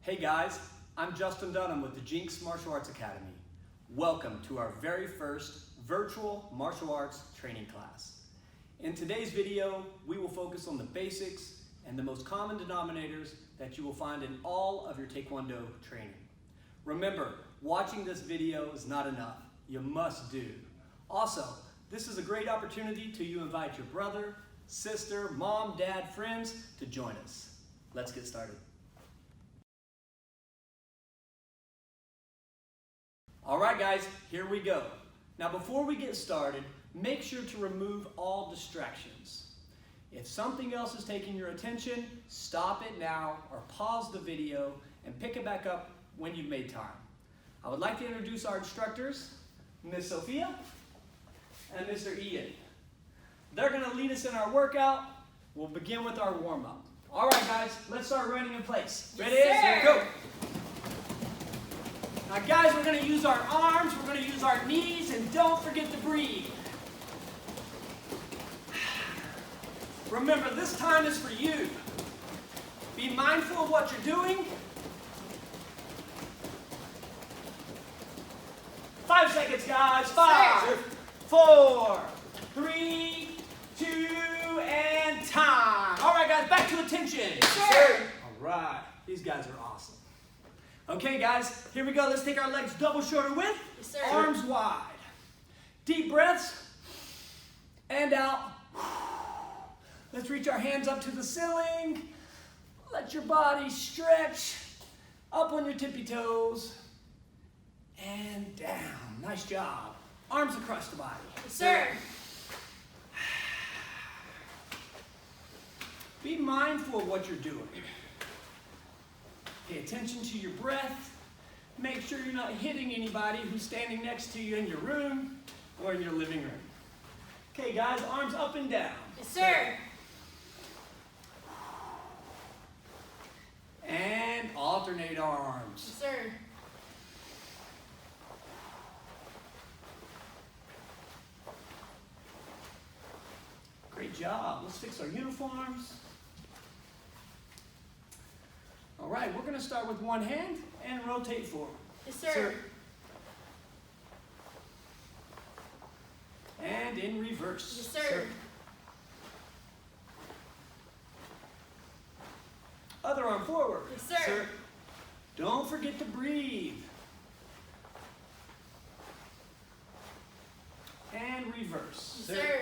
Hey guys, I'm Justin Dunham with the Jenks Martial Arts Academy. Welcome to our very first virtual martial arts training class. In today's video, we will focus on the basics and the most common denominators that you will find in all of your taekwondo training. Remember, watching this video is not enough. You must do. Also, this is a great opportunity to invite your brother, sister, mom, dad, friends to join us. Let's get started. All right, guys, here we go. Now, before we get started, make sure to remove all distractions. If something else is taking your attention, stop it now or pause the video and pick it back up when you've made time. I would like to introduce our instructors, Miss Sophia and Mr. Ian. They're going to lead us in our workout. We'll begin with our warm-up. All right, guys, let's start running in place. Ready? Yes, go. Now guys, we're going to use our arms, we're going to use our knees, and don't forget to breathe. Remember, this time is for you. Be mindful of what you're doing. 5 seconds, guys. 5, 4, 3, 2, and time. All right, guys, back to attention. Sir. All right, these guys are awesome. Okay, guys, here we go. Let's take our legs double shoulder width, Yes, sir. arms wide. Deep breaths, and out. Let's reach our hands up to the ceiling. Let your body stretch up on your tippy toes and down. Nice job. Arms across the body. Yes, sir. Be mindful of what you're doing. Pay attention to your breath. Make sure you're not hitting anybody who's standing next to you in your room or in your living room. Okay, guys, arms up and down. Yes, sir. And alternate arms. Yes, sir. Great job. Let's fix our uniforms. All right, we're going to start with one hand and rotate forward. Yes, sir. And in reverse. Yes, sir. Other arm forward. Yes, sir. Don't forget to breathe. And reverse. Yes, sir.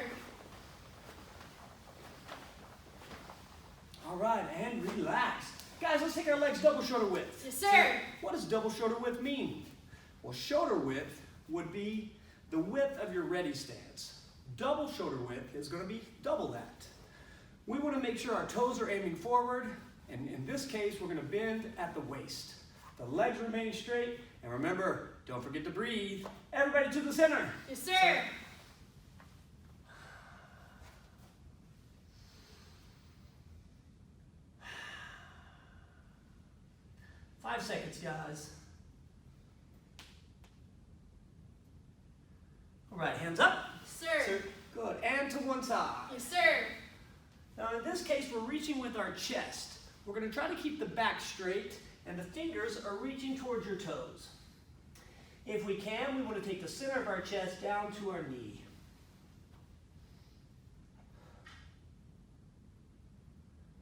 All right, and relax. Guys, let's take our legs double shoulder width. Yes, sir. What does double shoulder width mean? Well, shoulder width would be the width of your ready stance. Double shoulder width is going to be double that. We want to make sure our toes are aiming forward, and in this case, we're going to bend at the waist. The legs remain straight, and remember, don't forget to breathe. Everybody to the center. Yes, sir. 5 seconds, guys. All right, hands up. Yes, sir. Good, and to one side. Yes, sir. Now in this case, we're reaching with our chest. We're going to try to keep the back straight, and the fingers are reaching towards your toes. If we can, we want to take the center of our chest down to our knee.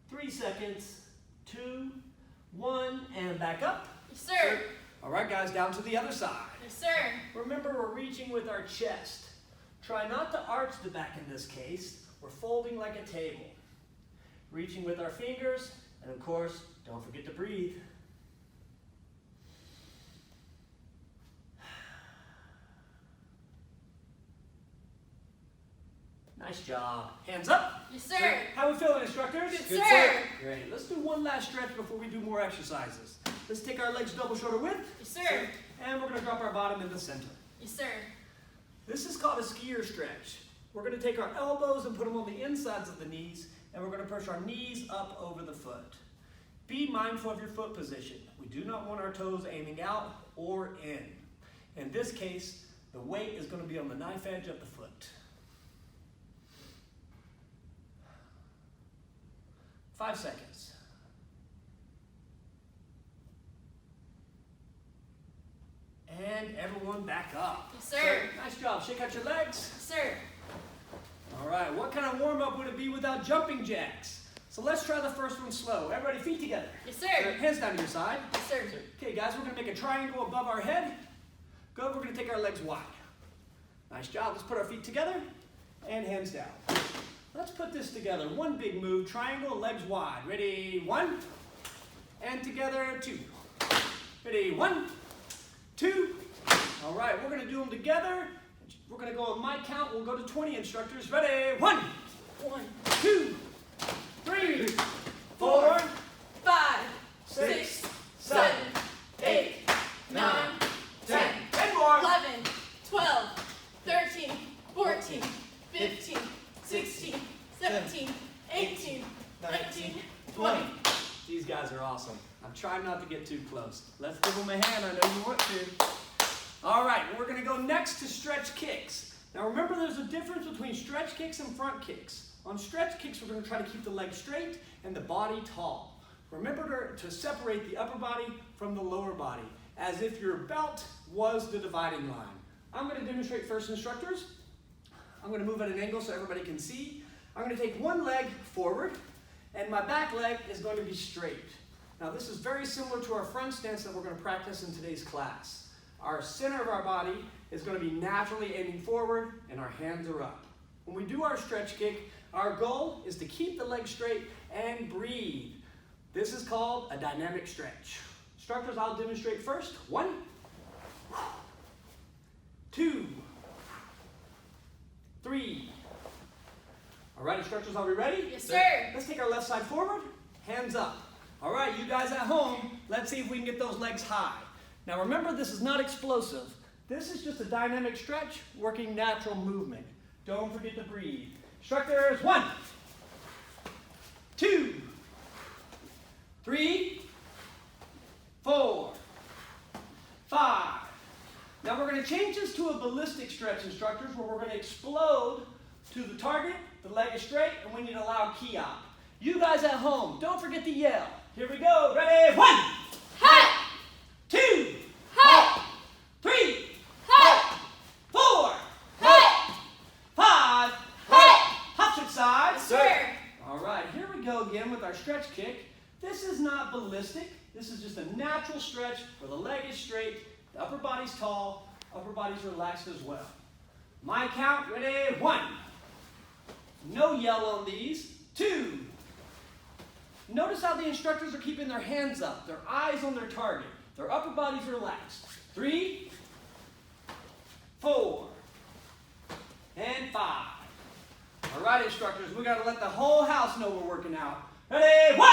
Three seconds, 2, 1, and back up. Yes, sir. All right, guys, down to the other side. Yes, sir. Remember, we're reaching with our chest. Try not to arch the back in this case. We're folding like a table. Reaching with our fingers, and of course, don't forget to breathe. Nice job. Hands up. Yes, sir. How we feeling, instructors? Good, sir. Great. Let's do one last stretch before we do more exercises. Let's take our legs double shoulder width. Yes, sir. And we're going to drop our bottom in the center. Yes, sir. This is called a skier stretch. We're going to take our elbows and put them on the insides of the knees, and we're going to push our knees up over the foot. Be mindful of your foot position. We do not want our toes aiming out or in. In this case, the weight is going to be on the knife edge of the foot. 5 seconds. Sir. Nice job. Shake out your legs. Sir. All right, what kind of warm-up would it be without jumping jacks? So let's try the first one slow. Everybody, feet together. Yes, sir. Hands down to your side. Yes, sir. Okay, guys, we're going to make a triangle above our head. Good, we're going to take our legs wide. Nice job. Let's put our feet together and hands down. Let's put this together. One big move, triangle, legs wide. Ready? 1. And together, 2. Ready? 1, 2. All right, we're going to do them together. We're going to go on my count. We'll go to 20 instructors. Ready? 1, 2, 3, 4, 5, 6, 6, 7, 8, 9, 10, 10 more. 11, 12, 13, 14, 15, 16, 17, 18, 19, 20. These guys are awesome. I'm trying not to get too close. Let's give them a hand. I know you want to. All right, we're going to go next to stretch kicks. Now remember, there's a difference between stretch kicks and front kicks. On stretch kicks, we're going to try to keep the legs straight and the body tall. Remember to separate the upper body from the lower body, as if your belt was the dividing line. I'm going to demonstrate first, instructors. I'm going to move at an angle so everybody can see. I'm going to take one leg forward, and my back leg is going to be straight. Now this is very similar to our front stance that we're going to practice in today's class. Our center of our body is going to be naturally aiming forward, and our hands are up. When we do our stretch kick, our goal is to keep the legs straight and breathe. This is called a dynamic stretch. Instructors, I'll demonstrate first. 1, 2, 3. All right, instructors, are we ready? Yes, sir. Let's take our left side forward, hands up. All right, you guys at home, let's see if we can get those legs high. Now remember, this is not explosive. This is just a dynamic stretch, working natural movement. Don't forget to breathe. Instructors, 1, 2, 3, 4, 5. Now we're going to change this to a ballistic stretch, instructors, where we're going to explode to the target, the leg is straight, and we need a loud key op. You guys at home, don't forget to yell. Here we go. Ready? 1, Hut! 2, Hut! 3, Hut! 4, Hut! 5, Hut! opposite side. Yes, sir. All right, here we go again with our stretch kick. This is not ballistic. This is just a natural stretch where the leg is straight, the upper body's tall, upper body's relaxed as well. My count, ready? 1. No yell on these. 2. Notice how the instructors are keeping their hands up, their eyes on their target, their upper body's relaxed. 3, 4, and 5. All right, instructors, we got to let the whole house know we're working out. Ready? 1.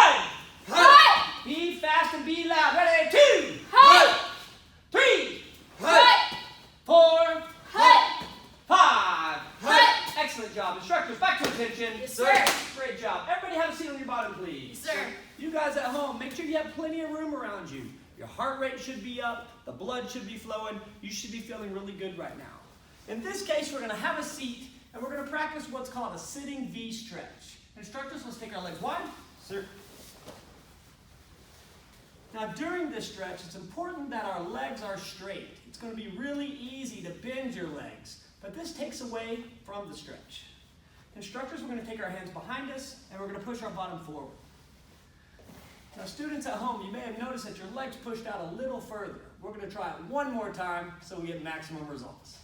Hut! Be fast and be loud. Ready? 2. Hut! 3. Hut! 4. Hut! 5. Hut! Excellent job. Instructors, back to attention. Yes, sir. Great job. Everybody have a seat on your bottom, please. Yes, sir. You guys at home, make sure you have plenty of room around you. Your heart rate should be up. The blood should be flowing. You should be feeling really good right now. In this case, we're going to have a seat, and we're going to practice what's called a sitting V stretch. Instructors, let's take our legs wide. Sir. Now, during this stretch, it's important that our legs are straight. It's going to be really easy to bend your legs, but this takes away from the stretch. Instructors, we're going to take our hands behind us, and we're going to push our bottom forward. Now, students at home, you may have noticed that your legs pushed out a little further. We're going to try it one more time so we get maximum results.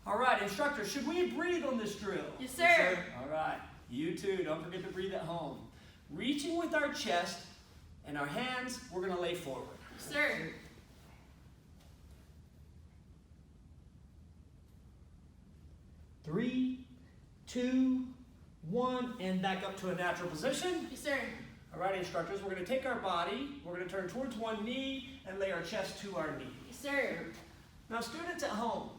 All right, instructors, should we breathe on this drill? Yes, sir. All right, you too. Don't forget to breathe at home. Reaching with our chest and our hands, we're going to lay forward. Yes, sir. 3, 2, 1, and back up to a natural position. Yes, sir. All right, instructors, we're going to take our body, we're going to turn towards one knee and lay our chest to our knee. Yes, sir. Now, students at home,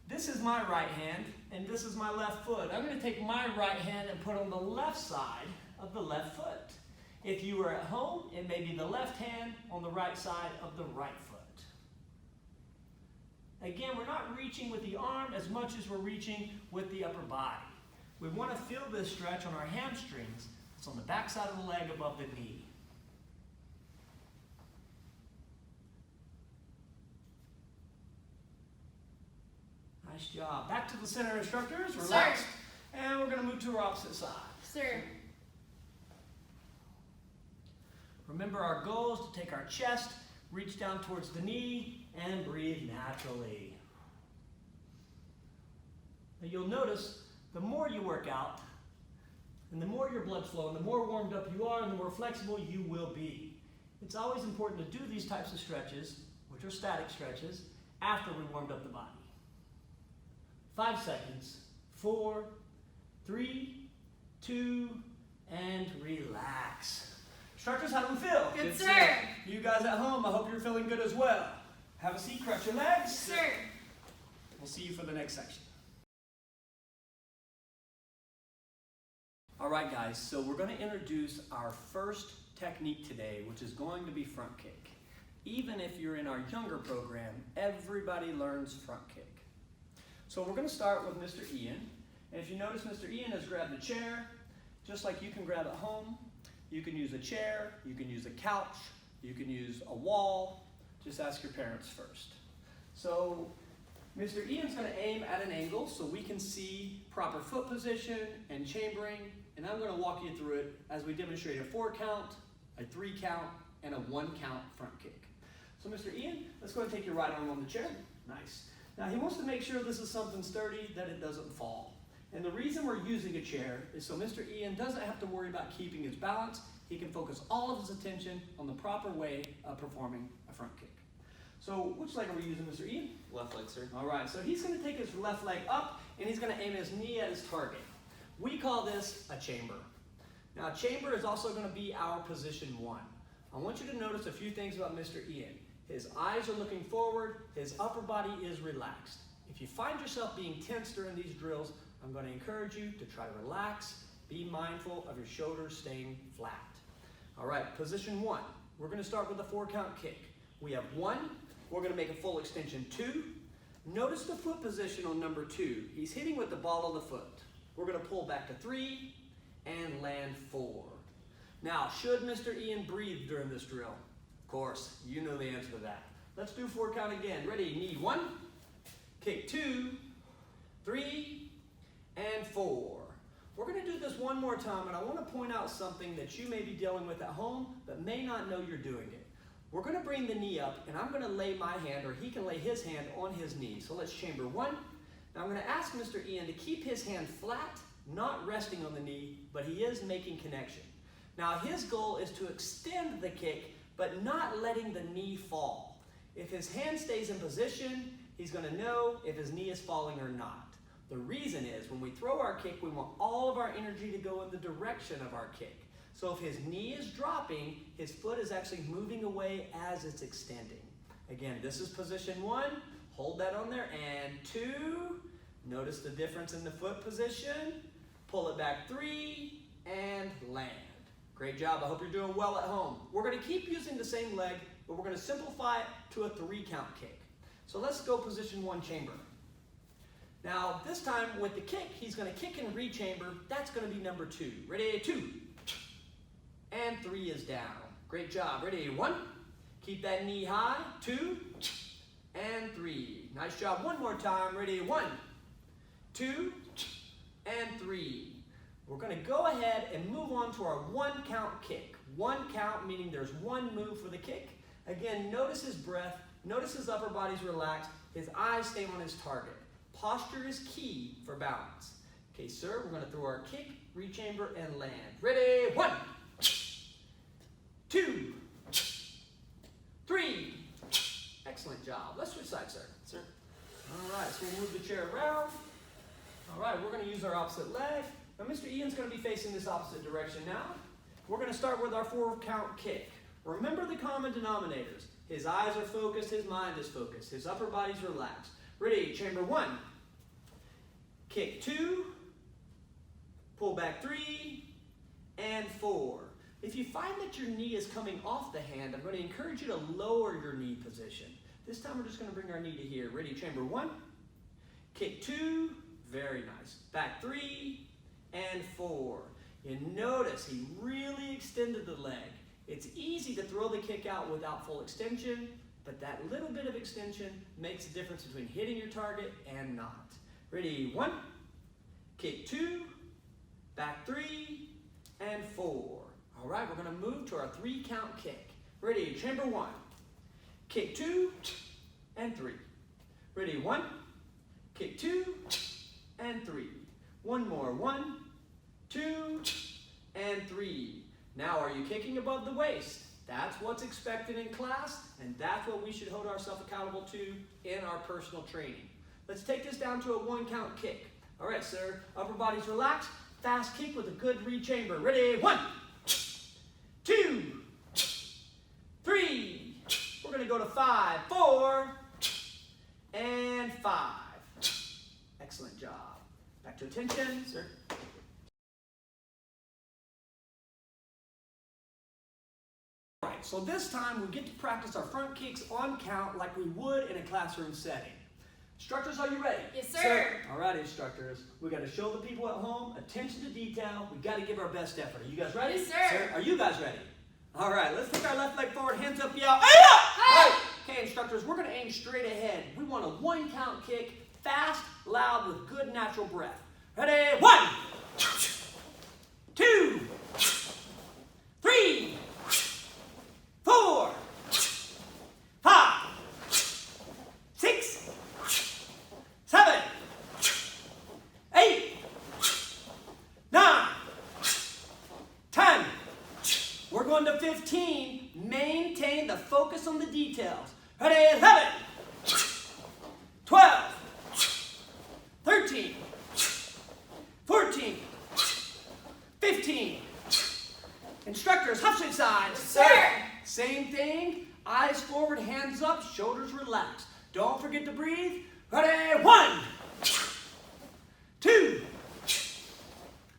this is my right hand and this is my left foot. I'm going to take my right hand and put on the left side of the left foot. If you were at home, it may be the left hand on the right side of the right foot. Again, we're not reaching with the arm as much as we're reaching with the upper body. We want to feel this stretch on our hamstrings. It's on the back side of the leg above the knee. Nice job. Back to the center, instructors. Sir. Relax. And we're going to move to our opposite side. Sir. Remember, our goal is to take our chest, reach down towards the knee, and breathe naturally. Now you'll notice the more you work out, and the more your blood's flowing, the more warmed up you are, and the more flexible you will be. It's always important to do these types of stretches, which are static stretches, after we warmed up the body. 5 seconds. 4, 3, 2, and relax. Instructors, how do we feel? Good, sir. You guys at home, I hope you're feeling good as well. Have a seat, cross your legs. Sir. We'll see you for the next section. All right, guys, so we're going to introduce our first technique today, which is going to be front kick. Even if you're in our younger program, everybody learns front kick. So we're going to start with Mr. Ian. And if you notice, Mr. Ian has grabbed a chair, just like you can grab at home. You can use a chair, you can use a couch, you can use a wall. Just ask your parents first. So Mr. Ian's going to aim at an angle so we can see proper foot position and chambering. And I'm going to walk you through it as we demonstrate a 4 count, a 3 count, and a 1 count front kick. So Mr. Ian, let's go ahead and take your right arm on the chair. Nice. Now he wants to make sure this is something sturdy, that it doesn't fall. And the reason we're using a chair is so Mr. Ian doesn't have to worry about keeping his balance. He can focus all of his attention on the proper way of performing a front kick. So which leg are we using, Mr. Ian? Left leg, sir. All right, so he's going to take his left leg up and he's going to aim his knee at his target. We call this a chamber. Now chamber is also going to be our position 1. I want you to notice a few things about Mr. Ian. His eyes are looking forward, his upper body is relaxed. If you find yourself being tense during these drills, I'm going to encourage you to try to relax, be mindful of your shoulders staying flat. All right, position 1. We're going to start with a 4 count kick. We have 1, we're going to make a full extension 2. Notice the foot position on number 2. He's hitting with the ball of the foot. We're going to pull back to 3 and land 4. Now, should Mr. Ian breathe during this drill? Of course, you know the answer to that. Let's do 4 count again. Ready? Knee 1, kick 2, 3, and 4. We're going to do this one more time, and I want to point out something that you may be dealing with at home but may not know you're doing it. We're going to bring the knee up, and I'm going to lay my hand, or he can lay his hand on his knee. So let's chamber 1. Now I'm going to ask Mr. Ian to keep his hand flat, not resting on the knee, but he is making connection. Now his goal is to extend the kick, but not letting the knee fall. If his hand stays in position, he's going to know if his knee is falling or not. The reason is when we throw our kick, we want all of our energy to go in the direction of our kick. So if his knee is dropping, his foot is actually moving away as it's extending. Again, this is position 1. Hold that on there. And 2. Notice the difference in the foot position. Pull it back 3 and land. Great job. I hope you're doing well at home. We're going to keep using the same leg, but we're going to simplify it to a 3 count kick. So let's go position 1 chamber. Now, this time with the kick, he's going to kick and re-chamber. That's going to be number 2. Ready? 2. And 3 is down. Great job. Ready? 1. Keep that knee high. 2. And 3. Nice job. One more time. Ready? 1, 2, and 3. We're going to go ahead and move on to our 1 count kick. 1 count meaning there's 1 move for the kick. Again, notice his breath. Notice his upper body's relaxed. His eyes stay on his target. Posture is key for balance. Okay, sir, we're going to throw our kick, rechamber, and land. Ready? 1, 2, 3. Excellent job. Let's switch sides, sir. Sir. All right, so we'll move the chair around. All right, we're going to use our opposite leg. Now, Mr. Ian's going to be facing this opposite direction now. We're going to start with our 4 count kick. Remember the common denominators. His eyes are focused, his mind is focused, his upper body's relaxed. Ready? Chamber 1. Kick 2. Pull back 3. And 4. If you find that your knee is coming off the hand, I'm going to encourage you to lower your knee position. This time we're just going to bring our knee to here. Ready? Chamber 1. Kick 2. Very nice. Back 3. And 4. You notice he really extended the leg. It's easy to throw the kick out without full extension. but that little bit of extension makes the difference between hitting your target and not. Ready, 1, kick 2, back 3, and 4. All right, we're gonna move to our 3 count kick. Ready, chamber 1, kick 2, and 3. Ready, 1, kick 2, and 3. One more, 1, 2, and 3. Now, are you kicking above the waist? That's what's expected in class, and that's what we should hold ourselves accountable to in our personal training. Let's take this down to a 1 count kick. All right, sir, upper body's relaxed. Fast kick with a good re-chamber. Ready, 1, 2, 3. We're gonna go to 5, 4, and 5. Excellent job. Back to attention, sir. All right, so this time we get to practice our front kicks on count like we would in a classroom setting. Instructors, are you ready? Yes, sir. All right, instructors. We got to show the people at home attention to detail. We got to give our best effort. Are you guys ready? Yes, sir. Are you guys ready? All right, let's take our left leg forward, hands up, yell. Hey! Okay, instructors, we're going to aim straight ahead. We want a 1 count kick, fast, loud, with good natural breath. Ready? 1, 2, 3, 4, 5, 6, 7, 8, 9, 10. We're going to 15. Maintain the focus on the details. Ready? 11, 12, 13, 14, 15. Instructors, hop straight sides. Sir. Same thing. Eyes forward, hands up, shoulders relaxed. Don't forget to breathe. Ready? 1, 2,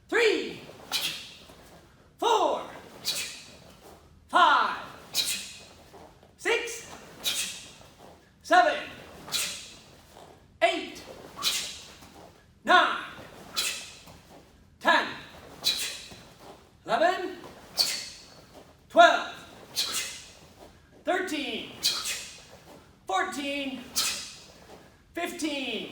3, 4, 5, 6, 7, 8, 9, 10, 11, 12, 13, 14, 15.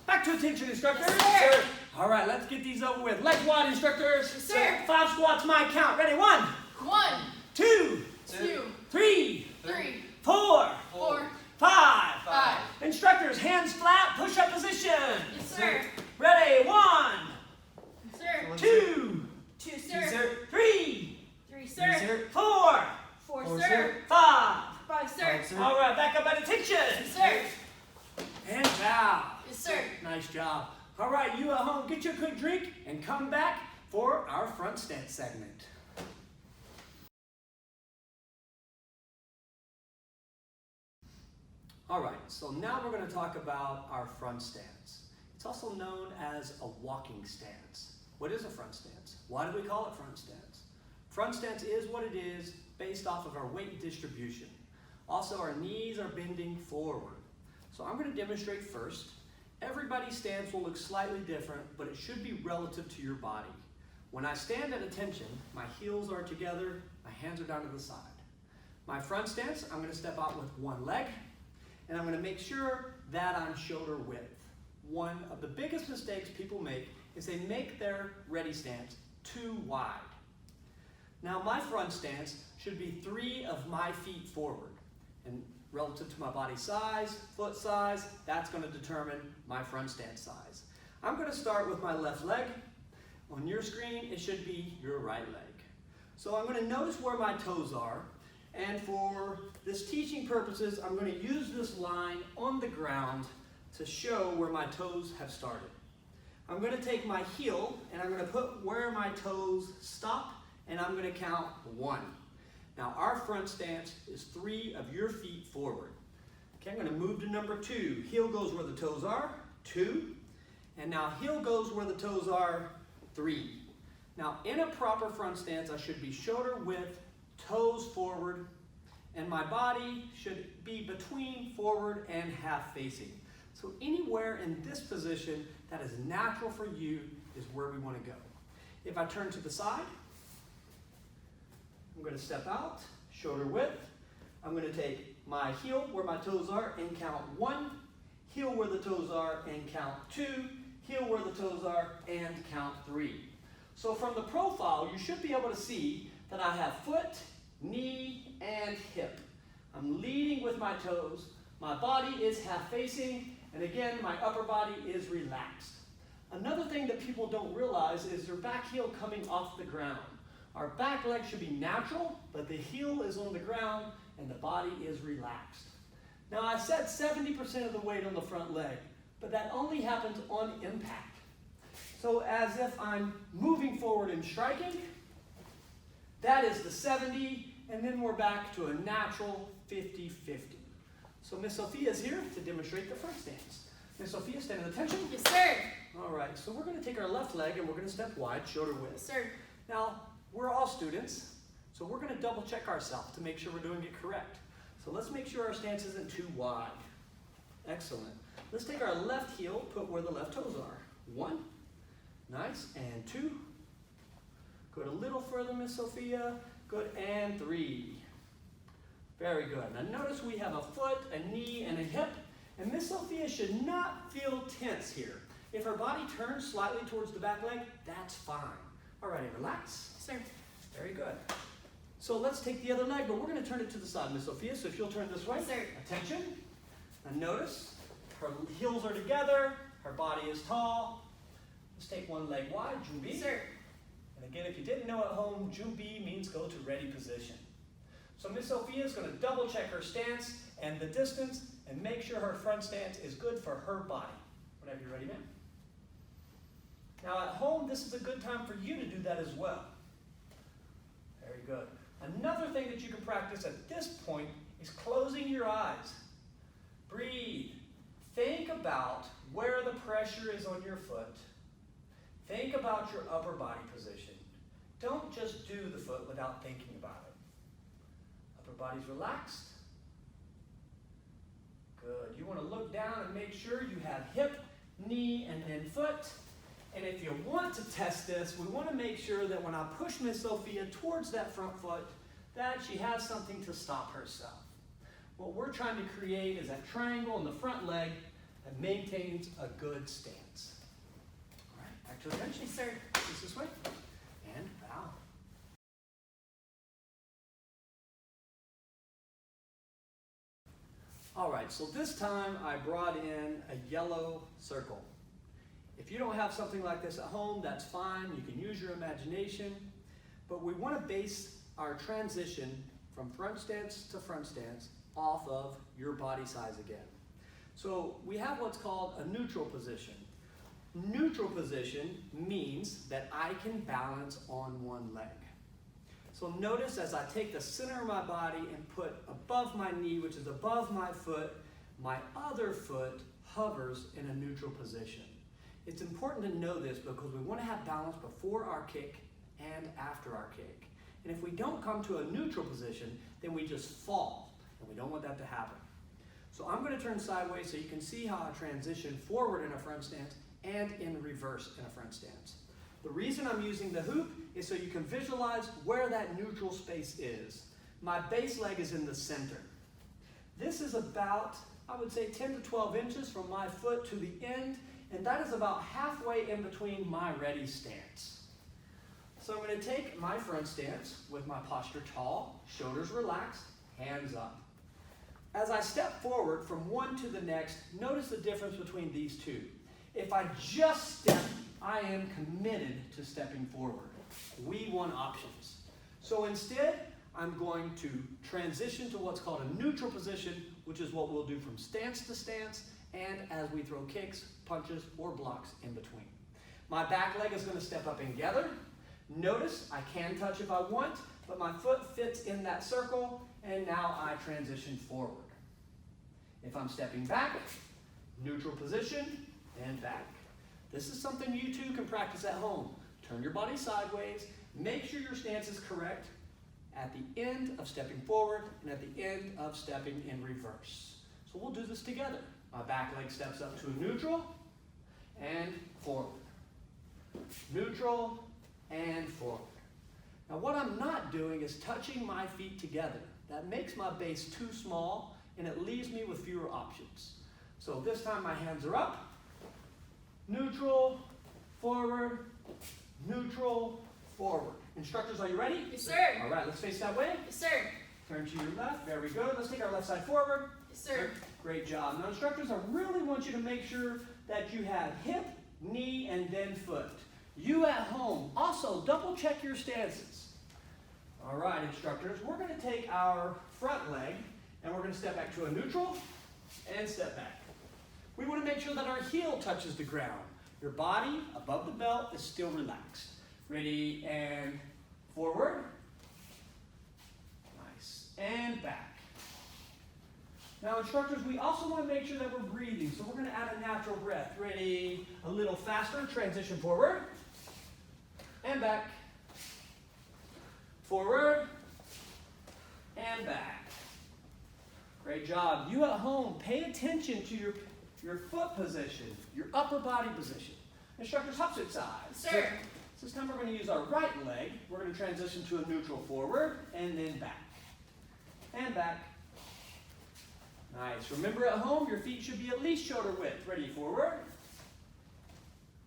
Back to attention, instructors. Yes, sir. All right, let's get these over with. Leg wide, instructors. Yes, sir. 5 squats, my count. Ready? 1, 1, 2, 2, 3, 3, 4, 4, 5. 5. Instructors, hands flat, push-up position. Yes, sir. Ready? 1, Yes, sir. 2, 2, sir. 3, 3, sir. 4, 4, sir. 5. 5, sir. All right, back up at attention. Yes, sir. And bow. Yes, sir. Nice job. All right, you at home, get your quick drink and come back for our front stance segment. All right, so now we're going to talk about our front stance. It's also known as a walking stance. What is a front stance? Why do we call it front stance? Front stance is what it is based off of our weight distribution. Also, our knees are bending forward. So I'm going to demonstrate first. Everybody's stance will look slightly different, but it should be relative to your body. When I stand at attention, my heels are together, my hands are down to the side. My front stance, I'm going to step out with one leg, and I'm going to make sure that I'm shoulder width. One of the biggest mistakes people make is they make their ready stance too wide. Now my front stance should be 3 of my feet forward. And relative to my body size, foot size, that's going to determine my front stance size. I'm going to start with my left leg. On your screen, it should be your right leg. So I'm going to notice where my toes are. And for this teaching purposes, I'm going to use this line on the ground to show where my toes have started. I'm going to take my heel and I'm going to put where my toes stop, and I'm going to count 1. Now our front stance is 3 of your feet forward. Okay, I'm going to move to number 2. Heel goes where the toes are, 2. And now heel goes where the toes are, 3. Now in a proper front stance, I should be shoulder width, toes forward, and my body should be between forward and half facing. So anywhere in this position that is natural for you is where we want to go. If I turn to the side, I'm going to step out, shoulder width. I'm going to take my heel where my toes are and count 1, heel where the toes are and count 2, heel where the toes are and count 3. So from the profile, you should be able to see that I have foot, knee, and hip. I'm leading with my toes. My body is half facing, and again, my upper body is relaxed. Another thing that people don't realize is their back heel coming off the ground. Our back leg should be natural, but the heel is on the ground and the body is relaxed. Now I said 70% of the weight on the front leg, but that only happens on impact. So as if I'm moving forward and striking, that is the 70, and then we're back to a natural 50-50. So Miss Sophia is here to demonstrate the front stance. Miss Sophia, stand at attention. Yes, sir. All right, so we're going to take our left leg and we're going to step wide, shoulder width. Yes, sir. Now, we're all students, so we're going to double check ourselves to make sure we're doing it correct. So let's make sure our stance isn't too wide. Excellent. Let's take our left heel, put where the left toes are. 1, nice, and 2. Good, a little further, Miss Sophia. Good, and 3. Very good. Now notice we have a foot, a knee, and a hip, and Miss Sophia should not feel tense here. If her body turns slightly towards the back leg, that's fine. All right, relax. Sir. Very good. So let's take the other leg, but we're going to turn it to the side, Miss Sophia. So if you'll turn this way. Yes, sir. Attention. And notice her heels are together, her body is tall. Let's take one leg wide, Jumbi. Yes, sir. And again, if you didn't know at home, Jumbi means go to ready position. So Miss Sophia is going to double check her stance and the distance and make sure her front stance is good for her body. Whenever you're ready, ma'am. Now at home, this is a good time for you to do that as well. Very good. Another thing that you can practice at this point is closing your eyes. Breathe. Think about where the pressure is on your foot. Think about your upper body position. Don't just do the foot without thinking about it. Upper body's relaxed. Good. You want to look down and make sure you have hip, knee, and then foot. And if you want to test this, we want to make sure that when I push Miss Sophia towards that front foot, that she has something to stop herself. What we're trying to create is that triangle in the front leg that maintains a good stance. All right, back to attention. Yes, sir. This way. And bow. All right, so this time I brought in a yellow circle. If you don't have something like this at home, that's fine. You can use your imagination. But we want to base our transition from front stance to front stance off of your body size again. So we have what's called a neutral position. Neutral position means that I can balance on one leg. So notice as I take the center of my body and put above my knee, which is above my foot, my other foot hovers in a neutral position. It's important to know this because we want to have balance before our kick and after our kick. And if we don't come to a neutral position, then we just fall, and we don't want that to happen. So I'm going to turn sideways so you can see how I transition forward in a front stance and in reverse in a front stance. The reason I'm using the hoop is so you can visualize where that neutral space is. My base leg is in the center. This is about, I would say, 10 to 12 inches from my foot to the end, and that is about halfway in between my ready stance. So I'm going to take my front stance with my posture tall, shoulders relaxed, hands up. As I step forward from one to the next, notice the difference between these two. If I just step, I am committed to stepping forward. We want options. So instead, I'm going to transition to what's called a neutral position, which is what we'll do from stance to stance, and as we throw kicks, punches, or blocks in between. My back leg is going to step up and gather. Notice I can touch if I want, but my foot fits in that circle, and now I transition forward. If I'm stepping back, neutral position, and back. This is something you too can practice at home. Turn your body sideways, make sure your stance is correct at the end of stepping forward and at the end of stepping in reverse. So we'll do this together. My back leg steps up to a neutral and forward. Neutral and forward. Now what I'm not doing is touching my feet together. That makes my base too small and it leaves me with fewer options. So this time my hands are up, neutral, forward, neutral, forward. Instructors, are you ready? Yes, sir. All right, let's face that way. Yes, sir. Turn to your left, very good. Let's take our left side forward. Yes, sir. Great job. Now instructors, I really want you to make sure that you have hip, knee, and then foot. You at home, also double check your stances. All right, instructors, we're going to take our front leg and we're going to step back to a neutral and step back. We want to make sure that our heel touches the ground. Your body above the belt is still relaxed. Ready, and forward. Nice, and back. Now instructors, we also want to make sure that we're breathing, so we're going to add a natural breath. Ready, a little faster, transition forward, and back. Forward, and back. Great job. You at home, pay attention to your foot position, your upper body position. Instructors, opposite side. Sir. So this time we're going to use our right leg. We're going to transition to a neutral forward, and then back. And back. Nice. Remember at home, your feet should be at least shoulder width. Ready, forward,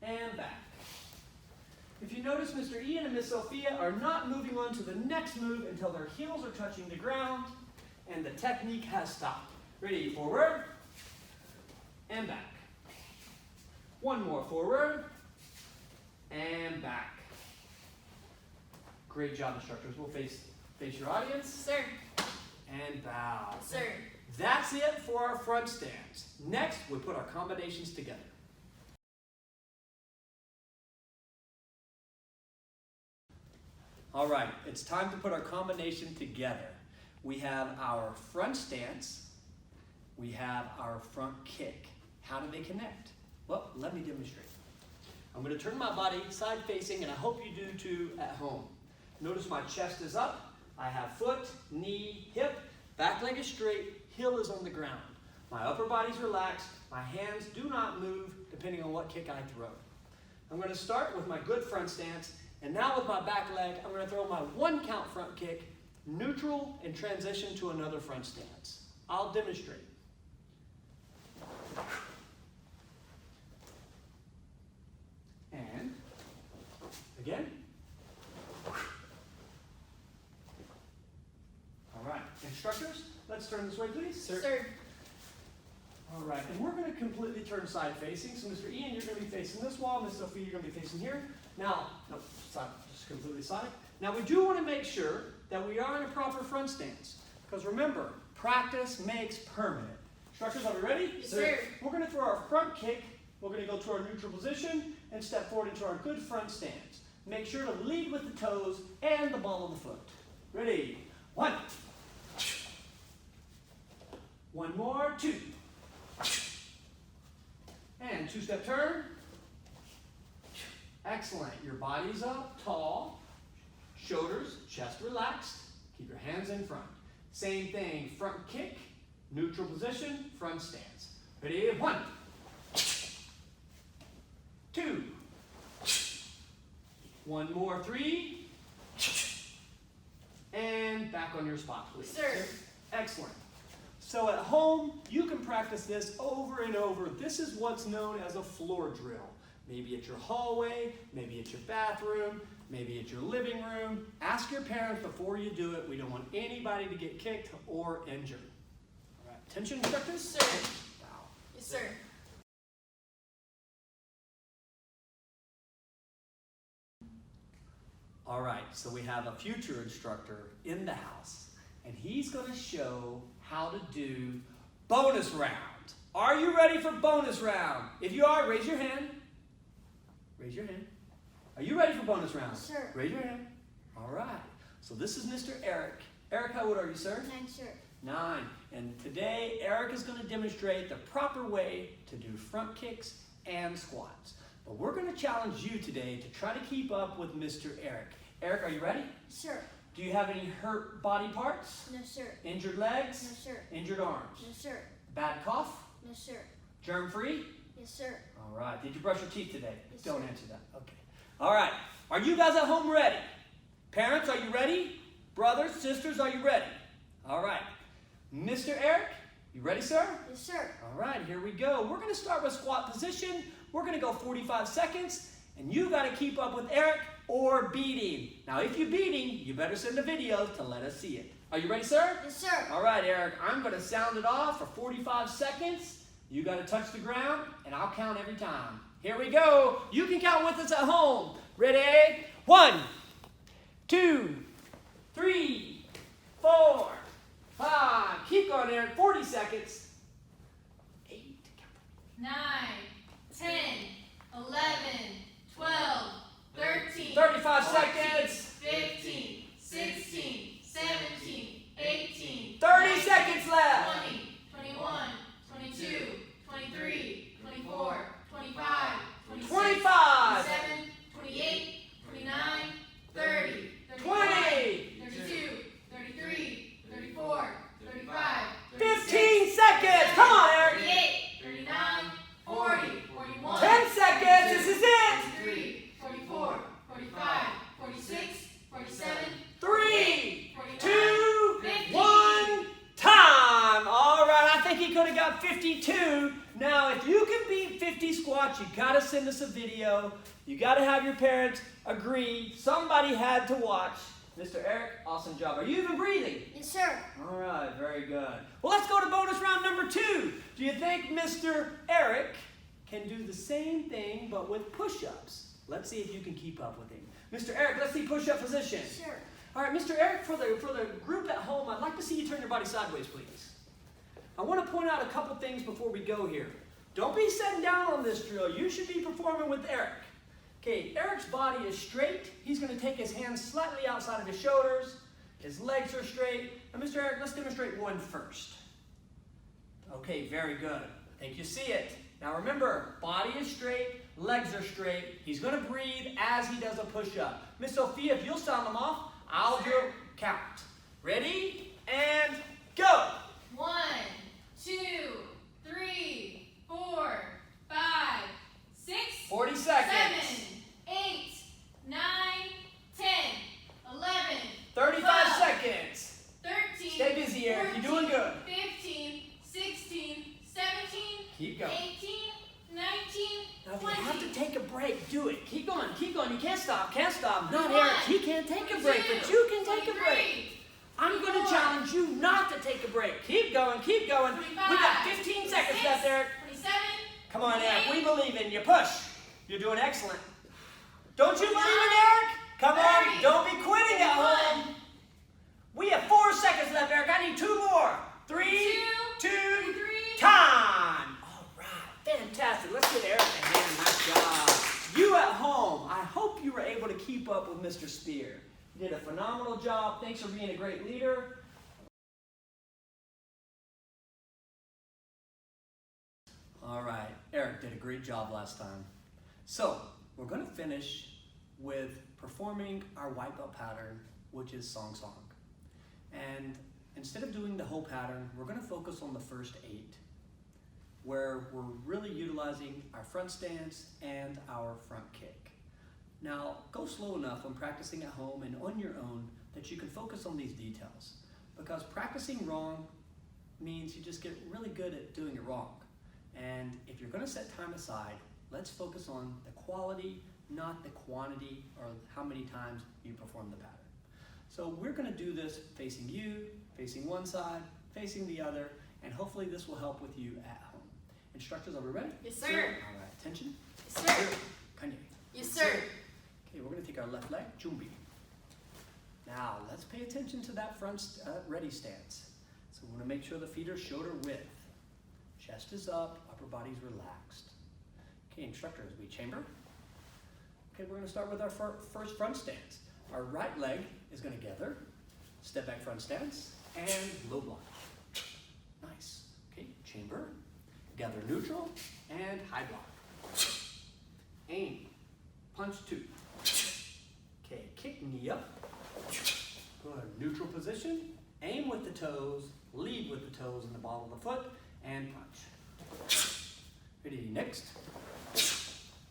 and back. If you notice, Mr. Ian and Miss Sophia are not moving on to the next move until their heels are touching the ground and the technique has stopped. Ready, forward, and back. One more, forward, and back. Great job, instructors. We'll face your audience. Sir. And bow. Sir. That's it for our front stance. Next, we put our combinations together. All right, it's time to put our combination together. We have our front stance. We have our front kick. How do they connect? Well, let me demonstrate. I'm going to turn my body side facing, and I hope you do too at home. Notice my chest is up. I have foot, knee, hip, back leg is straight, heel is on the ground. My upper body's relaxed. My hands do not move depending on what kick I throw. I'm going to start with my good front stance, and now with my back leg, I'm going to throw my 1 count front kick, neutral, and transition to another front stance. I'll demonstrate. And again. All right, instructors, let's turn this way, please. Sir. All right, and we're going to completely turn side facing. So Mr. Ian, you're going to be facing this wall. Miss Sophia, you're going to be facing here. Now, no, side, just completely side. Now we do want to make sure that we are in a proper front stance. Because remember, practice makes permanent. Instructors, are we ready? Yes, sir. We're going to throw our front kick. We're going to go to our neutral position and step forward into our good front stance. Make sure to lead with the toes and the ball of the foot. Ready? 1. 1 more, 2. And 2-step turn. Excellent. Your body's up, tall, shoulders, chest relaxed. Keep your hands in front. Same thing, front kick, neutral position, front stance. Ready? 1. 2. 1 more, 3. And back on your spot, please. Sir. Excellent. So at home, you can practice this over and over. This is what's known as a floor drill. Maybe at your hallway, maybe at your bathroom, maybe at your living room. Ask your parents before you do it. We don't want anybody to get kicked or injured. All right, attention, instructors. Sir. Wow. Yes, sir. All right, so we have a future instructor in the house, and he's going to show how to do bonus round. Are you ready for bonus round? If you are, raise your hand. Raise your hand. Are you ready for bonus round? Sure. Raise your hand. All right. So this is Mr. Eric. Eric, how old are you, sir? 9, sir. 9. And today, Eric is going to demonstrate the proper way to do front kicks and squats. But we're going to challenge you today to try to keep up with Mr. Eric. Eric, are you ready? Sure. Do you have any hurt body parts? No, sir. Injured legs? No, sir. Injured arms? No, sir. Bad cough? No, sir. Germ-free? Yes, sir. All right. Did you brush your teeth today? Yes, Don't sir. answer that. Okay. All right. Are you guys at home ready? Parents, are you ready? Brothers, sisters, are you ready? All right. Mr. Eric, you ready, sir? Yes, sir. All right, here we go. We're going to start with squat position. We're going to go 45 seconds, and you got to keep up with Eric or beating. Now, if you're beating, you better send a video to let us see it. Are you ready, sir? Yes, sir. All right, Eric, I'm going to sound it off for 45 seconds. You got to touch the ground, and I'll count every time. Here we go. You can count with us at home. Ready? 1, 2, 3, 4, 5. Keep going, Eric. 40 seconds. 8. 9, 10, 11, 12, 13, 35 14, seconds. 15, 16, 17, 18, 30 seconds left. 20, 21, 22, 23, 24, 25, 26, 25. 27, 28, 29, 30, 20. 32, 33, 34, 35, 15 seconds. Come on, Eric. 38, 39, 40, 41, 10 seconds. This is it. 43, 44, 45, 46, 47, 3, 49, 2, 50. 1. Time. All right. I think he could have got 52. Now, if you can beat 50 squats, you got to send us a video. You got to have your parents agree. Somebody had to watch. Mr. Eric, awesome job. Are you even breathing? Yes, sir. All right, very good. Well, let's go to bonus round number 2. Do you think Mr. Eric can do the same thing but with push-ups? Let's see if you can keep up with him. Mr. Eric, let's see push-up position. Sure. All right, Mr. Eric, for the group at home, I'd like to see you turn your body sideways, please. I want to point out a couple things before we go here. Don't be sitting down on this drill. You should be performing with Eric. Okay, Eric's body is straight. He's going to take his hands slightly outside of his shoulders. His legs are straight. Now, Mr. Eric, let's demonstrate one first. Okay, very good. I think you see it. Now remember, body is straight, legs are straight. He's going to breathe as he does a push-up. Miss Sophia, if you'll sound them off, I'll do a count. Ready? And go! 1, 2, 3, 4, 5, 6, 40 seconds. 7, 8, 9, 10, 11, 35 12, seconds. 13, Stay busy, Eric. You're doing good. 15, 16, 17, Keep going. 18, 19, Now, if you 20. have to take a break, do it. Keep going, keep going. You can't stop, can't stop. Not 21, Eric. He can't take a break, but you can take a 23, break. I'm going to 24, challenge you not to take a break. Keep going, keep going. 25, We got 15 seconds 26, left, Eric. 27, Come on, Eric. 28, We believe in you. Push. You're doing excellent. Don't you believe in Eric? Come on. 30, Don't be quitting at 31. home. We have 4 seconds left, Eric. I need 2 more. 3, 2, 23. time. All right. Fantastic. Let's give Eric a hand. Nice job. You at home, I hope you were able to keep up with Mr. Spear. You did a phenomenal job. Thanks for being a great leader. All right, Eric did a great job last time. So, we're going to finish with performing our white belt pattern, which is song song. And instead of doing the whole pattern, we're going to focus on the first 8, where we're really utilizing our front stance and our front kick. Now, go slow enough when practicing at home and on your own that you can focus on these details, because practicing wrong means you just get really good at doing it wrong. And if you're going to set time aside, let's focus on the quality, not the quantity or how many times you perform the pattern. So we're going to do this facing you, facing one side, facing the other, and hopefully this will help with you at home. Instructors, are we ready? Yes, sir. All right, attention. Yes, sir. Kanye. Yes, sir. Okay, we're going to take our left leg, Jumbi. Now, let's pay attention to that front ready stance. So we want to make sure the feet are shoulder width. Chest is up, upper body's relaxed. Okay, instructor, as we chamber. Okay, we're going to start with our first front stance. Our right leg is going to gather, step back front stance, and low block. Nice. Okay, chamber, gather neutral, and high block. Aim, punch 2. Okay, kick knee up. Good, neutral position. Aim with the toes, lead with the toes and the ball of the foot, and punch. Ready, next.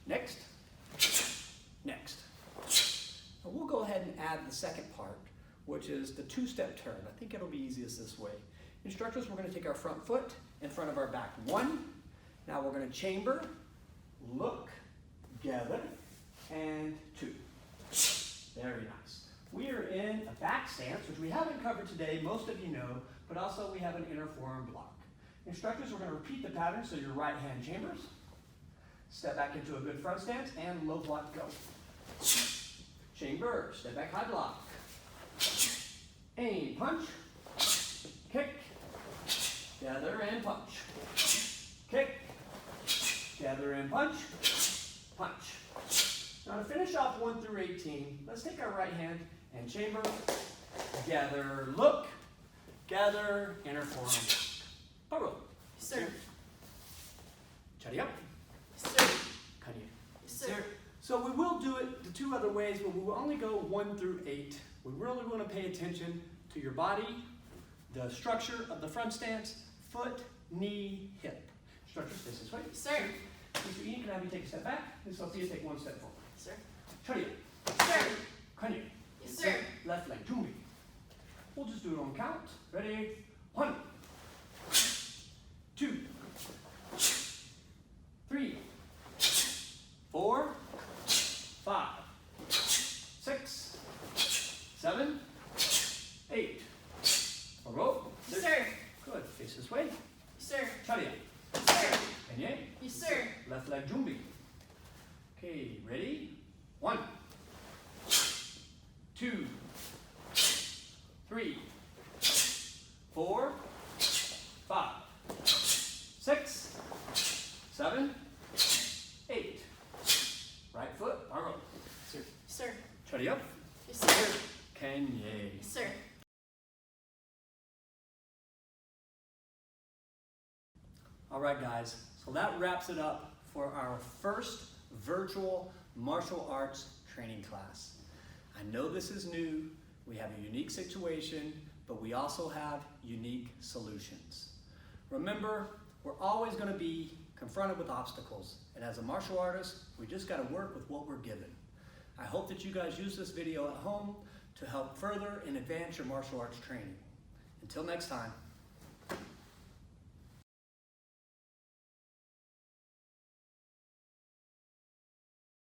Next. Next. Now we'll go ahead and add the second part, which is the two-step turn. I think it'll be easiest this way. Instructors, we're going to take our front foot in front of our back. 1. Now we're going to chamber, look, gather, and 2. Very nice. We are in a back stance, which we haven't covered today, most of you know, but also we have an inner forearm block. Instructors, we're going to repeat the pattern, so your right hand chambers, step back into a good front stance, and low block, go. Chamber, step back, high block. Aim, punch, kick, gather and punch. Kick, gather and punch, punch. Now to finish off 1 through 18, let's take our right hand and chamber, gather, look, gather, inner forearm. Paro. Yes, sir. Chari up. Yes, sir. Kanye. Yes, sir. So we will do it the 2 other ways, but we will only go 1 through 8. We really want to pay attention to your body, the structure of the front stance, foot, knee, hip. Instructor, face this way. Yes, sir. Mr. Ian, can I have you take a step back? Ms. Sophia, take 1 step forward. Yes, sir. Chari. Yes, sir. Kanye. Yes, sir. Left leg, Jumbi. We'll just do it on count. Ready? 1, 2, 3, 4, 5, 6, 7, 8. A rope. Yes, sir. Good. Face this way. Yes, sir. Charia. Yes, sir. Kanye. Yes, sir. Left leg, Jumbi. Okay, ready? 1, 2, 3, 4, 5, 6, 7, 8. Right foot, arrow. Yes, sir. Chari up. Yes, sir. Kanye. Yes, sir. All right, guys. So that wraps it up for our first virtual martial arts training class. I know this is new. We have a unique situation, but we also have unique solutions. Remember, we're always going to be confronted with obstacles, and as a martial artist, we just got to work with what we're given. I hope that you guys use this video at home to help further and advance your martial arts training. Until next time.